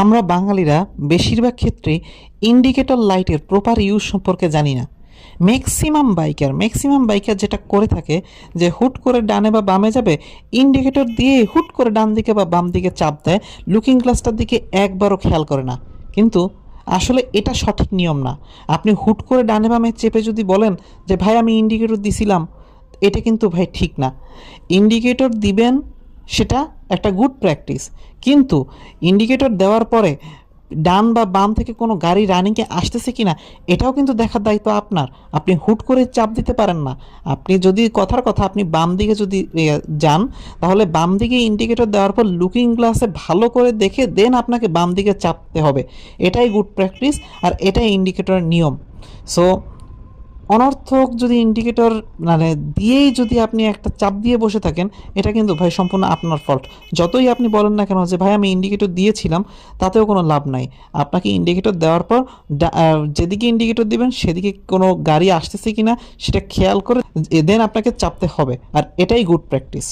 আমরা বাঙালিরা বেশিরভাগ ক্ষেত্রে ইন্ডিকেটর লাইটের প্রপার ইউজ সম্পর্কে জানি না। ম্যাক্সিমাম বাইকার যেটা করে থাকে যে হুট করে ডানে বা বামে যাবে, ইন্ডিকেটর দিয়ে হুট করে ডান দিকে বা বাম দিকে চাপ দেয়, লুকিং গ্লাসটার দিকে একবারও খেয়াল করে না। কিন্তু আসলে এটা সঠিক নিয়ম না। আপনি হুট করে ডানে বামে চেপে যদি বলেন যে ভাই আমি ইন্ডিকেটর দিছিলাম, এটা কিন্তু ভাই ঠিক না। ইন্ডিকেটর দিবেন, সেটা একটা গুড প্র্যাকটিস, কিন্তু ইন্ডিকেটর দেওয়ার পরে ডান বা বাম থেকে কোনো গাড়ি রানিংয়ে আসতেছে কিনা এটাও কিন্তু দেখার দায়িত্ব আপনার। আপনি হুট করে চাপ দিতে পারেন না। আপনি যদি কথার কথা আপনি বাম দিকে যদি যান, তাহলে বাম দিকে ইন্ডিকেটর দেওয়ার পর লুকিং গ্লাসে ভালো করে দেখে দেন আপনাকে বাম দিকে চাপতে হবে। এটাই গুড প্র্যাকটিস, আর এটাই ইন্ডিকেটরের নিয়ম। সো অনর্থক যদি ইন্ডিকেটর মানে দিয়েই যদি আপনি একটা চাপ দিয়ে বসে থাকেন, এটা কিন্তু ভাই সম্পূর্ণ আপনার ফল্ট। যতই আপনি বলেন না কেন যে ভাই আমি ইন্ডিকেটর দিয়েছিলাম, তাতেও কোনো লাভ নাই। আপনাকে ইন্ডিকেটর দেওয়ার পর যেদিকে ইন্ডিকেটর দিবেন সেদিকে কোনো গাড়ি আসতেছে কিনা সেটা খেয়াল করে দেন আপনাকে চাপতে হবে, আর এটাই গুড প্র্যাকটিস।